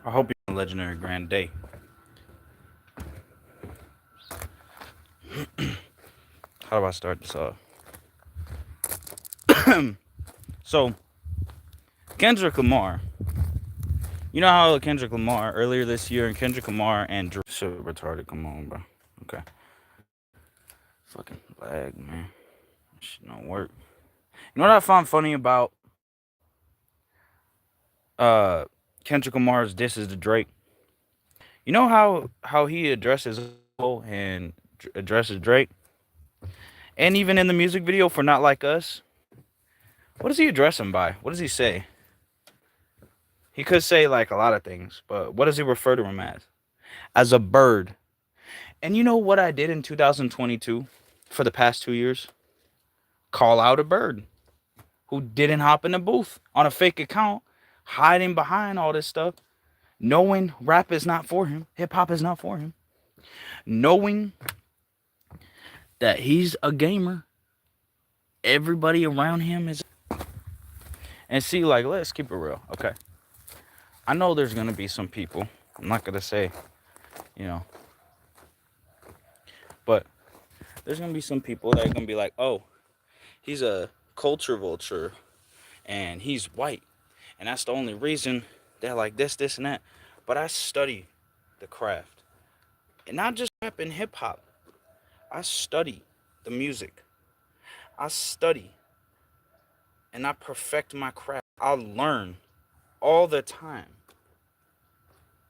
I hope you have a legendary grand day. How do I start this off? So, Kendrick Lamar. You know how Kendrick Lamar earlier this year, and Kendrick Lamar and Drew. So retarded. Come on, bro. Okay. Fucking lag, man. That shit don't work. You know what I found funny about uh Kendrick Lamar's "This Is the Drake"? You know how he addresses and addresses Drake, and even in the music video for "Not Like Us." What does he address him by? What does he say? He could say like a lot of things, but what does he refer to him as? As a bird. And you know what I did in 2022 for the past 2 years? Call out a bird who didn't hop in the booth on a fake account, hiding behind all this stuff, knowing rap is not for him, hip hop is not for him, knowing that he's a gamer, everybody around him is. And see, like, let's keep it real, okay? I know there's gonna be some people, I'm not gonna say, you know, but there's gonna be some people that are gonna be like, oh, he's a culture vulture and he's white. And that's the only reason they're like this, and that. But I study the craft. And not just rap and hip hop. I study the music. I study and I perfect my craft. I learn all the time.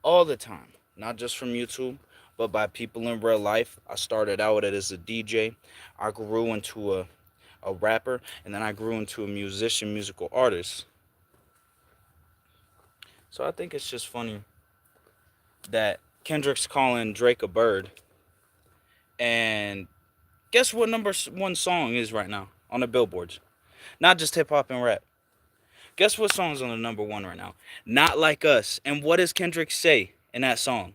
All the time. Not just from YouTube, but by people in real life. I started out as a DJ. I grew into a rapper, and then I grew into a musician, musical artist. So I think it's just funny that Kendrick's calling Drake a bird. And guess what #1 song is right now on the billboards? Not just hip hop and rap. Guess what song's on the #1 right now? Not Like Us. And what does Kendrick say in that song?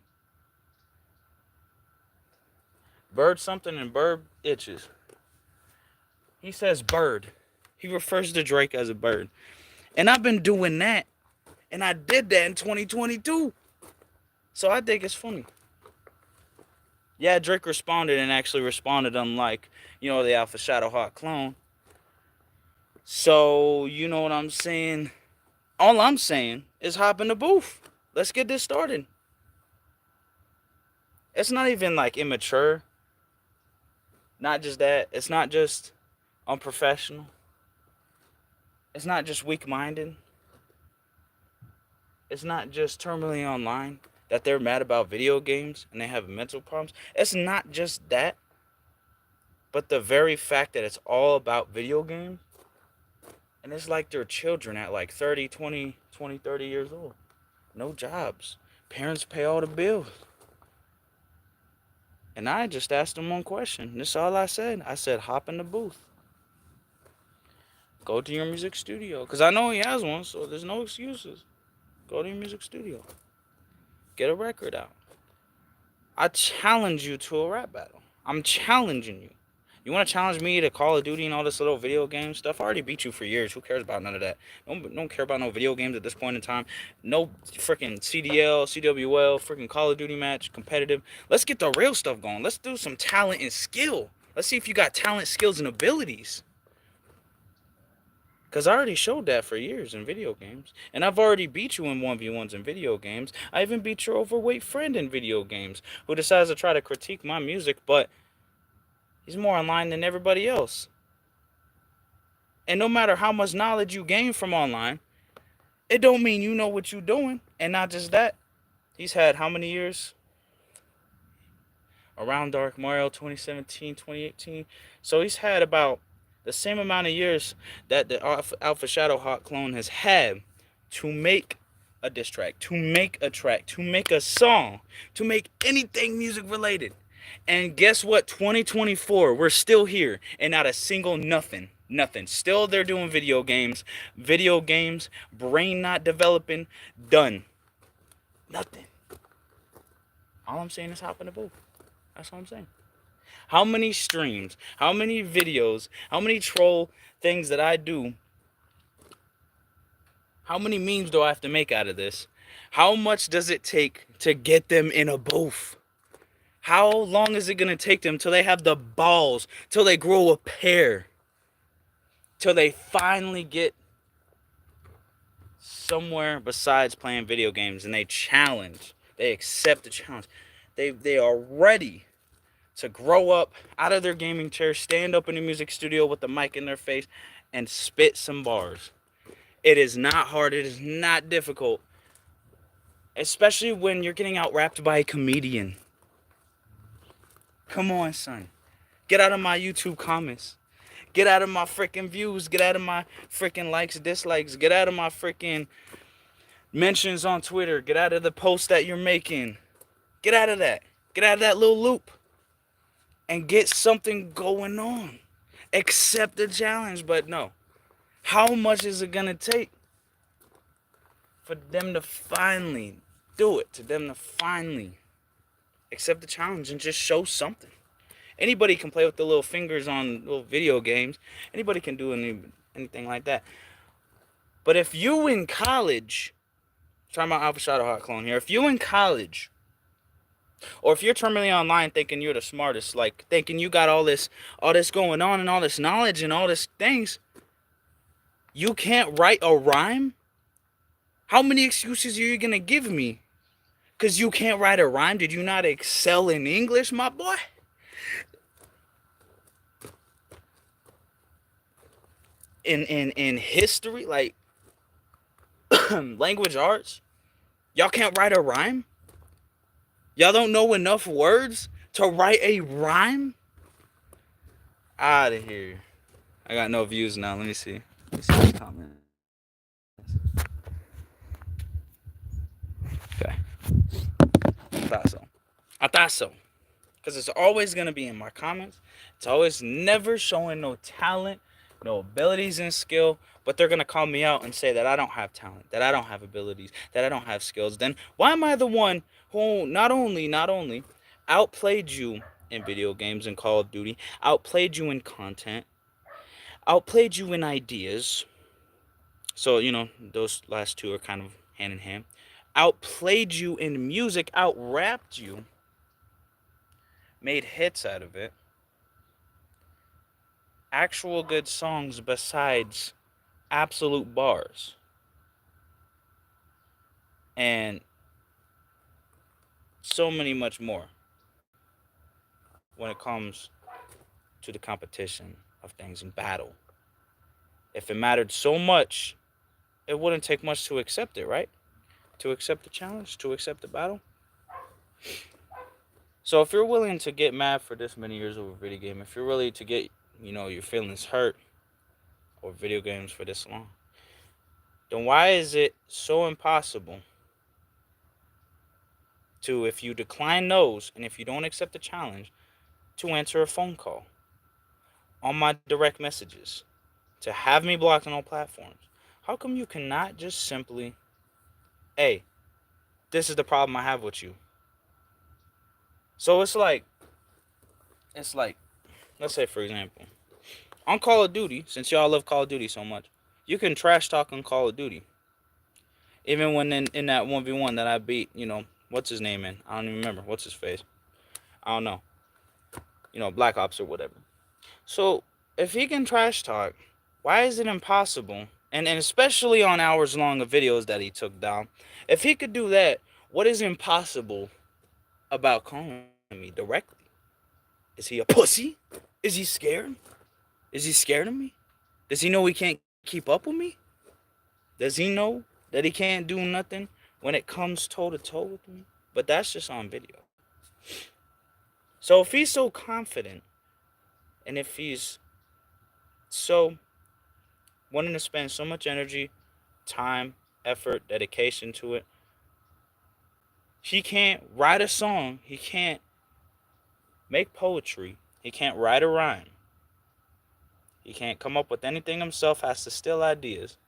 Bird something and bird itches. He says bird. He refers to Drake as a bird. And I've been doing that. And I did that in 2022. So I think it's funny. Yeah, Drake responded and actually responded unlike, the Alphashadowhawk clone. So, you know what I'm saying? All I'm saying is hop in the booth. Let's get this started. It's not even like immature. Not just that. It's not just unprofessional. It's not just weak-minded. It's not just terminally online that they're mad about video games and they have mental problems. It's not just that. But the very fact that it's all about video games, and it's like they're children at like 30, 30 years old. No jobs. Parents pay all the bills. And I just asked them one question. That's all I said. I said, hop in the booth. Go to your music studio. Because I know he has one, so there's no excuses. Go to your music studio. Get a record out. I challenge you to a rap battle. I'm challenging you. You want to challenge me to Call of Duty and all this little video game stuff? I already beat you for years. Who cares about none of that? Don't care about no video games at this point in time. No freaking CDL, CWL, freaking Call of Duty match, competitive. Let's get the real stuff going. Let's do some talent and skill. Let's see if you got talent, skills, and abilities. Because I already showed that for years in video games. And I've already beat you in 1v1s in video games. I even beat your overweight friend in video games who decides to try to critique my music, but he's more online than everybody else. And no matter how much knowledge you gain from online, it don't mean you know what you're doing. And not just that, he's had how many years? Around Dark Mario 2017, 2018. So he's had about the same amount of years that the Alphashadowhawk clone has had to make a diss track, to make a track, to make a song, to make anything music related. And guess what? 2024, we're still here and not a single nothing. Nothing. Still, they're doing video games. Video games, brain not developing, done. Nothing. All I'm saying is hop in the booth. That's all I'm saying. How many streams, how many videos, how many troll things that I do, how many memes do I have to make out of this How much does it take to get them in a booth? How long is it going to take them till they have the balls, till they grow a pair, till they finally get somewhere besides playing video games and they challenge, they accept the challenge. They are ready to grow up out of their gaming chair, stand up in the music studio with the mic in their face, and spit some bars. It is not hard. It is not difficult. Especially when you're getting out rapped by a comedian. Come on, son. Get out of my YouTube comments. Get out of my freaking views. Get out of my freaking likes, dislikes. Get out of my freaking mentions on Twitter. Get out of the posts that you're making. Get out of that. Get out of that little loop. And get something going on. Accept the challenge, but no. How much is it going to take for them to finally do it? To them to finally accept the challenge and just show something. Anybody can play with the little fingers on little video games. Anybody can do anything like that. But if you in college, talking about Alphashadowhawk clone here, if you in college, or if you're terminally online thinking you're the smartest, like thinking you got all this going on and all this knowledge and all this things, you can't write a rhyme? How many excuses are you gonna give me? Because you can't write a rhyme? Did you not excel in English, my boy? In history, like language arts, y'all can't write a rhyme? Y'all don't know enough words to write a rhyme? Out of here. I got no views now. Let me see. The comments. Okay. I thought so. Because it's always going to be in my comments. It's always never showing no talent, no abilities and skill. But they're going to call me out and say that I don't have talent, that I don't have abilities, that I don't have skills. Then why am I the one who not only outplayed you in video games and Call of Duty, outplayed you in content, outplayed you in ideas? So, those last two are kind of hand in hand. Outplayed you in music, out-rapped you, made hits out of it. Actual good songs besides absolute bars. And so many much more when it comes to the competition of things in battle. If it mattered so much, it wouldn't take much to accept it, right? To accept the challenge, to accept the battle. So if you're willing to get mad for this many years over a video game, if you're willing to get, your feelings hurt over video games for this long, then why is it so impossible to, if you decline those and if you don't accept the challenge, to answer a phone call on my direct messages, to have me blocked on all platforms? How come you cannot just simply, hey, this is the problem I have with you? So it's like, let's say, for example, on Call of Duty, since y'all love Call of Duty so much, you can trash talk on Call of Duty. Even when in that 1v1 that I beat, what's his name in? I don't even remember. What's his face? I don't know. Black Ops or whatever. So, if he can trash talk, why is it impossible? And especially on hours long of videos that he took down. If he could do that, what is impossible about calling me directly? Is he a pussy? Is he scared? Is he scared of me? Does he know he can't keep up with me? Does he know that he can't do nothing when it comes toe-to-toe with me? But that's just on video. So if he's so confident, and if he's so wanting to spend so much energy, time, effort, dedication to it, he can't write a song, he can't make poetry, he can't write a rhyme, he can't come up with anything himself, has to steal ideas,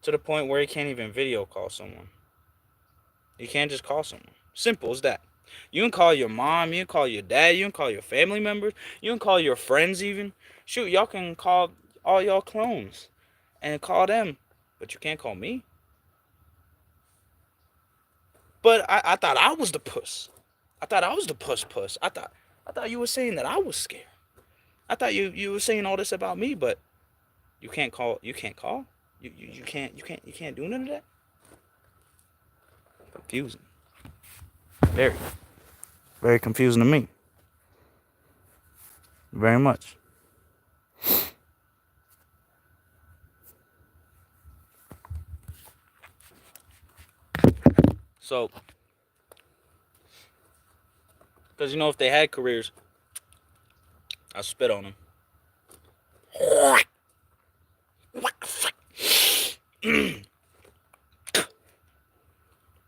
to the point where he can't even video call someone. You can't just call someone. Simple as that. You can call your mom, you can call your dad, you can call your family members, you can call your friends even. Shoot, y'all can call all y'all clones and call them but you can't call me. But I thought I was the puss. I thought I was the puss. I thought you were saying that I was scared. I thought you were saying all this about me, but you can't call. You can't call. You can't do none of that. Confusing. Very, very confusing to me. Very much. So, because if they had careers, I spit on them.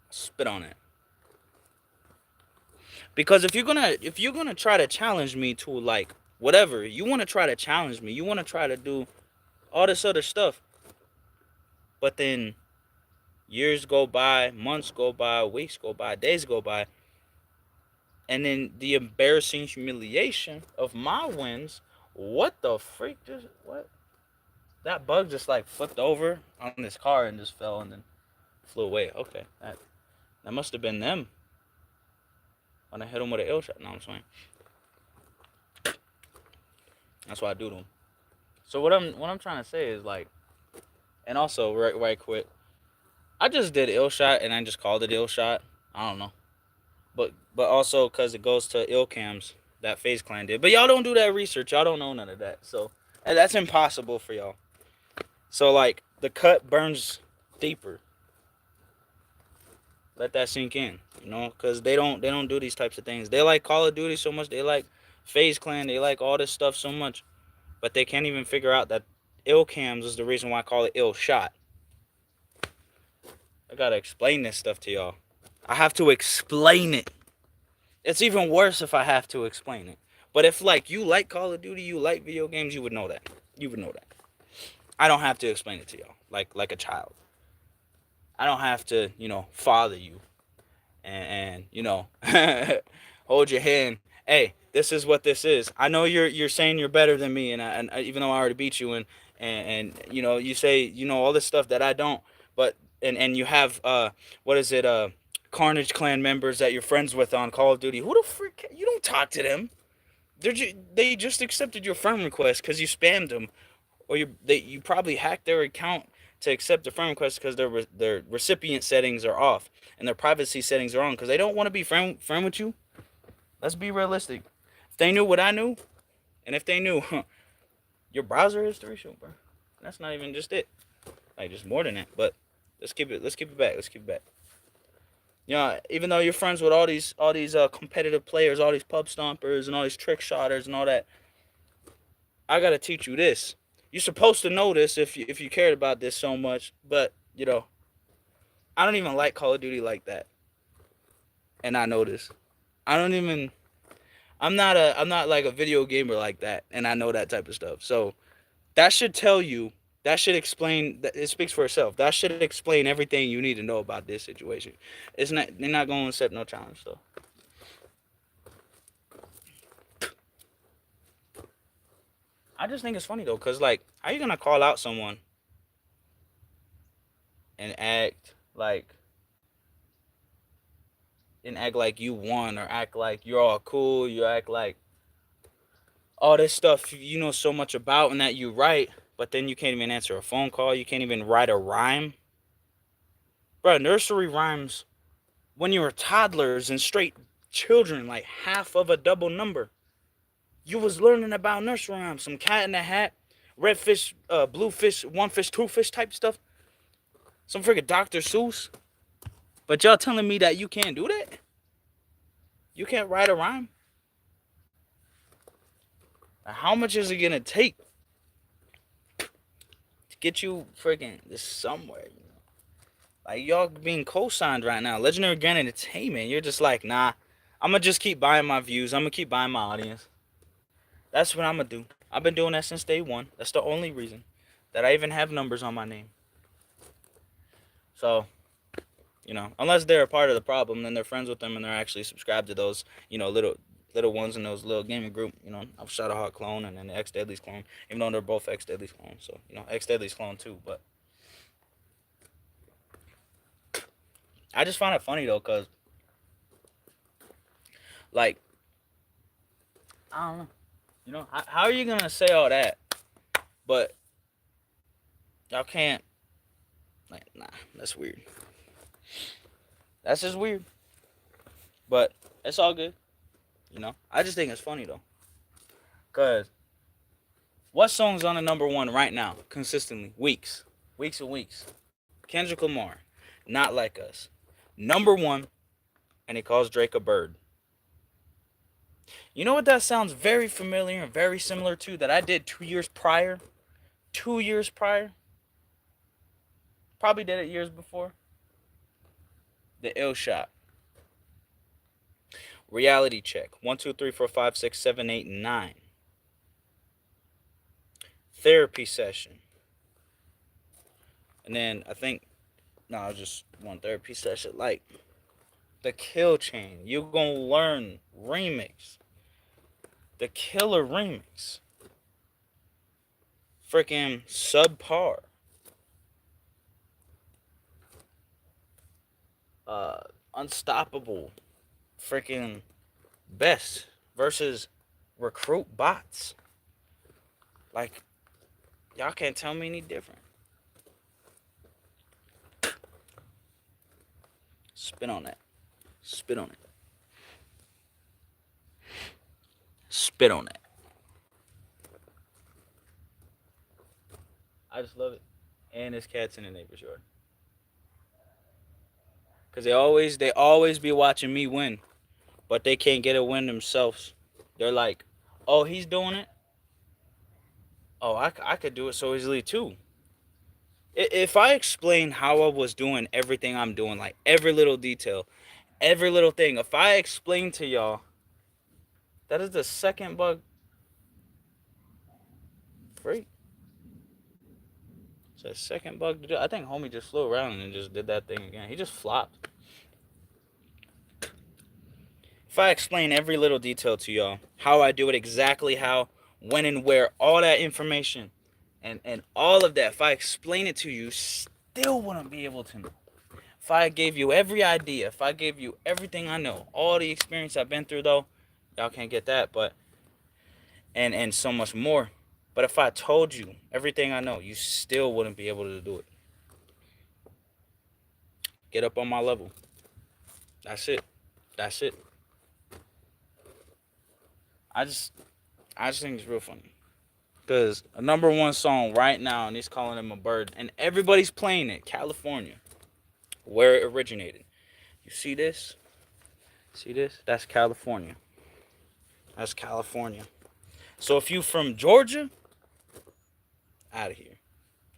Spit on it. Because if you're gonna try to challenge me to like whatever, you want to try to challenge me, you want to try to do all this other stuff, but then years go by, months go by, weeks go by, days go by, and then the embarrassing humiliation of my wins. What the freak? What? That bug just like flipped over on this car and just fell and then flew away. Okay, that must have been them when I hit them with an ill shot. No, I'm saying. That's why I do them. So what I'm trying to say is like, and also right quick, I just did ill shot and I just called it ill shot. I don't know, but also because it goes to ill cams that FaZe Clan did. But y'all don't do that research. Y'all don't know none of that. So and that's impossible for y'all. So like the cut burns deeper. Let that sink in, because they don't do these types of things. They like Call of Duty so much. They like FaZe Clan. They like all this stuff so much, but they can't even figure out that ill cams is the reason why I call it ill shot. I gotta explain this stuff to y'all. I have to explain it. It's even worse if I have to explain it. But if like you like Call of Duty, you like video games, you would know that. You would know that. I don't have to explain it to y'all like a child. I don't have to, father you and hold your hand. Hey, this is what this is. I know you're saying you're better than me, and even though I already beat you, and you say all this stuff that I don't, but and you have what is it Carnage Clan members that you're friends with on Call of Duty. Who the frick? You don't talk to them. They just accepted your friend request because you spammed them, or you probably hacked their account to accept the friend request because their recipient settings are off and their privacy settings are on because they don't want to be friend with you. Let's be realistic. If they knew what I knew, and if they knew your browser history, sure, bro. That's not even just it. Like just more than that. But let's keep it back. Let's keep it back. Even though you're friends with all these competitive players, all these pub stompers and all these trick shotters and all that, I gotta teach you this. You're supposed to know this if you cared about this so much, but I don't even like Call of Duty like that, and I know this. I'm not like a video gamer like that, and I know that type of stuff. So that should tell you. That should explain. It speaks for itself. That should explain everything you need to know about this situation. It's not. They're not going to accept no challenge. So I just think it's funny though, cause like, how you gonna call out someone and act like you won, or act like you're all cool, you act like all this stuff you know so much about and that you write, but then you can't even answer a phone call, you can't even write a rhyme. Bro, nursery rhymes when you were toddlers and straight children, like half of a double number. You was learning about nursery rhymes, some cat in the hat, red fish, blue fish, one fish, two fish type stuff. Some freaking Dr. Seuss. But y'all telling me that you can't do that? You can't write a rhyme? How much is it gonna take to get you freaking this somewhere? Like y'all being co-signed right now. Legendary Grand Entertainment. You're just like, nah. I'm gonna just keep buying my views. I'm gonna keep buying my audience. That's what I'm gonna do. I've been doing that since day one. That's the only reason that I even have numbers on my name. So, unless they're a part of the problem, then they're friends with them and they're actually subscribed to those, little ones in those little gaming group, Alphashadowhawk clone and then the X Deadly's clone, even though they're both X Deadly's clones. So, X Deadly's clone too, but I just find it funny though, cause like I don't know, how are you gonna say all that, but y'all can't like nah, that's weird. That's just weird, but it's all good. I just think it's funny though, cause what song's on the number one right now consistently, weeks and weeks? Kendrick Lamar, Not Like Us, number one, and he calls Drake a bird. You know what that sounds very familiar and very similar to that I did 2 years prior? 2 years prior? Probably did it years before. The ill shot. Reality check. 1, 2, 3, 4, 5, 6, 7, 8, 9. Therapy session. And then I think, no, I was just one therapy session. Like, the kill chain. You gonna learn remix. The killer remix. Freaking subpar. Unstoppable. Freaking best versus recruit bots. Like, y'all can't tell me any different. Spit on that. Spit on it. Spit on it. I just love it. And there's cats in the neighbor's yard. Cause they always be watching me win, but they can't get a win themselves. They're like, oh, he's doing it. Oh, I could do it so easily too. If I explain how I was doing everything I'm doing, like every little detail, every little thing, if I explain to y'all, that is the second bug free. It's the second bug to do. I think homie just flew around and just did that thing again. He just flopped. If I explain every little detail to y'all, how I do it exactly, how, when, and where, all that information, and all of that, if I explain it to you, still wouldn't be able to know. If I gave you every idea, if I gave you everything I know, all the experience I've been through, though, y'all can't get that, but, and so much more. But if I told you everything I know, you still wouldn't be able to do it. Get up on my level. That's it. That's it. I just think it's real funny. Because a number one song right now, and he's calling him a bird, and everybody's playing it. California, where it originated. You see this? See this? That's California. That's California. So if you from Georgia, out of here.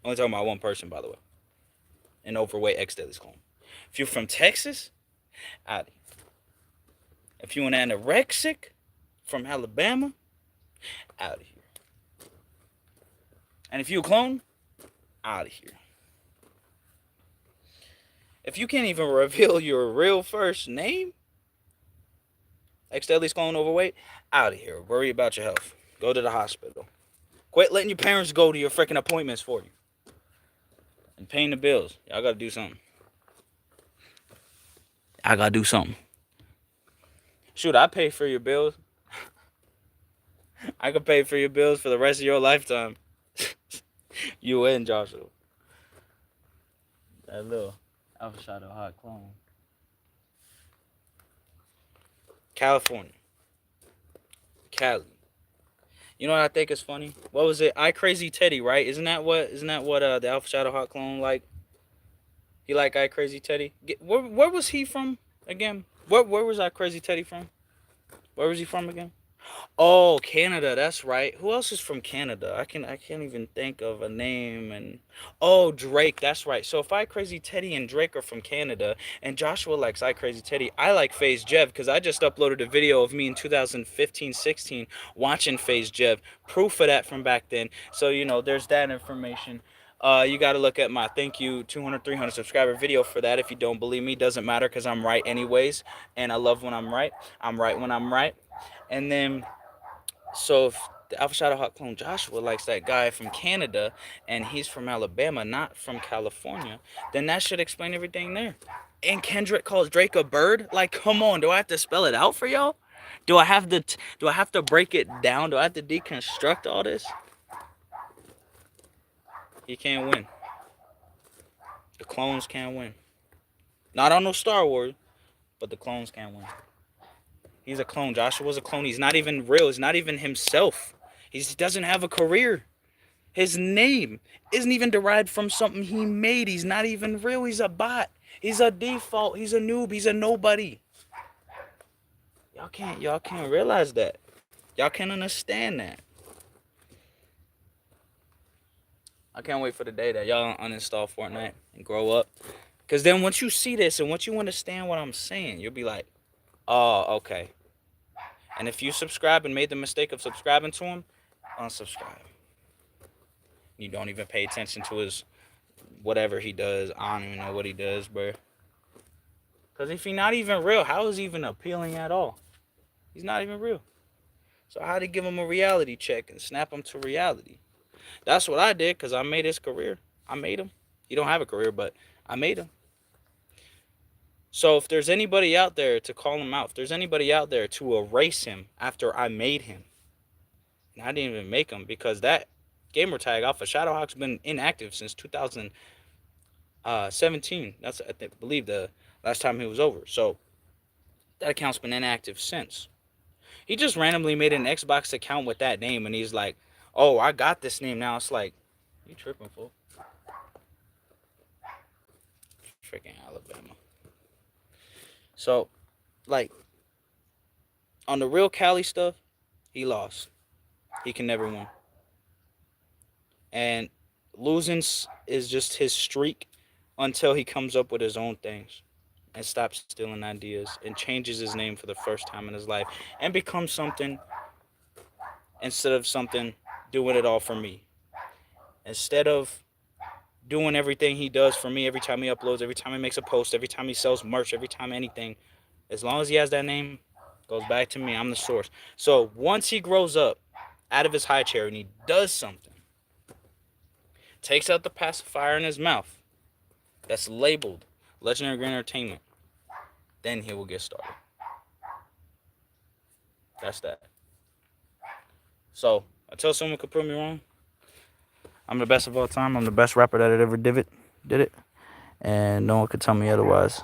Only talking about one person, by the way. An overweight ex-Daily's clone. If you're from Texas, out of here. If you an anorexic from Alabama, out of here. And if you a clone, out of here. If you can't even reveal your real first name, ex-Daily's clone overweight, out of here. Worry about your health. Go to the hospital. Quit letting your parents go to your freaking appointments for you. And paying the bills. Y'all gotta do something. I gotta do something. Shoot, I pay for your bills. I could pay for your bills for the rest of your lifetime. You and Joshua. That little Alphashadowhawk clone. California. Cali. You know what I think is funny? What was it? I Crazy Teddy, right? Isn't that what the Alphashadowhawk clone like? He like I Crazy Teddy. Where was he from again? Where was I Crazy Teddy from? Where was he from again? Oh, Canada, that's right. Who else is from Canada? I can't even think of a name. And oh, Drake, that's right. So if I Crazy Teddy and Drake are from Canada, and Joshua likes I Crazy Teddy, I like FaZe Jev because I just uploaded a video of me in 2015-16 watching FaZe Jev. Proof of that from back then. So there's that information. You got to look at my thank you 200 300 subscriber video for that. If you don't believe me, doesn't matter because I'm right anyways, and I love when I'm right. I'm right when I'm right. And then, so the Alphashadowhawk clone Joshua likes that guy from Canada and he's from Alabama, not from California, then that should explain everything there. And Kendrick calls Drake a bird? Like, come on, do I have to spell it out for y'all? Do I have to break it down? Do I have to deconstruct all this? He can't win. The clones can't win. Not on no Star Wars, but the clones can't win. He's a clone. Joshua's a clone. He's not even real. He's not even himself. He doesn't have a career. His name isn't even derived from something he made. He's not even real. He's a bot. He's a default. He's a noob. He's a nobody. Y'all can't realize that. Y'all can't understand that. I can't wait for the day that y'all uninstall Fortnite and grow up. Because then once you see this and once you understand what I'm saying, you'll be like, oh, okay. And if you subscribe and made the mistake of subscribing to him, unsubscribe. You don't even pay attention to his whatever he does. I don't even know what he does, bro. Because if he's not even real, how is he even appealing at all? He's not even real. So I had to give him a reality check and snap him to reality. That's what I did because I made his career. I made him. He don't have a career, but I made him. So if there's anybody out there to call him out, if there's anybody out there to erase him after I made him, and I didn't even make him because that gamer tag Alphashadowhawk's been inactive since 2017. That's I believe the last time he was over. So that account's been inactive since. He just randomly made an Xbox account with that name, and he's like, "Oh, I got this name now." It's like, you tripping, fool? Freaking Alabama. So, like, on the real Cali stuff, he lost. He can never win. And losing is just his streak until he comes up with his own things and stops stealing ideas and changes his name for the first time in his life and becomes something instead of something doing it all for me. Instead of doing everything he does for me every time he uploads, every time he makes a post, every time he sells merch, every time anything, as long as he has that name, goes back to me. I'm the source. So once he grows up out of his high chair and he does something, takes out the pacifier in his mouth that's labeled Legendary Grand Entertainment, then he will get started. That's that. So, until someone could prove me wrong, I'm the best of all time. I'm the best rapper that ever did it. And no one could tell me otherwise.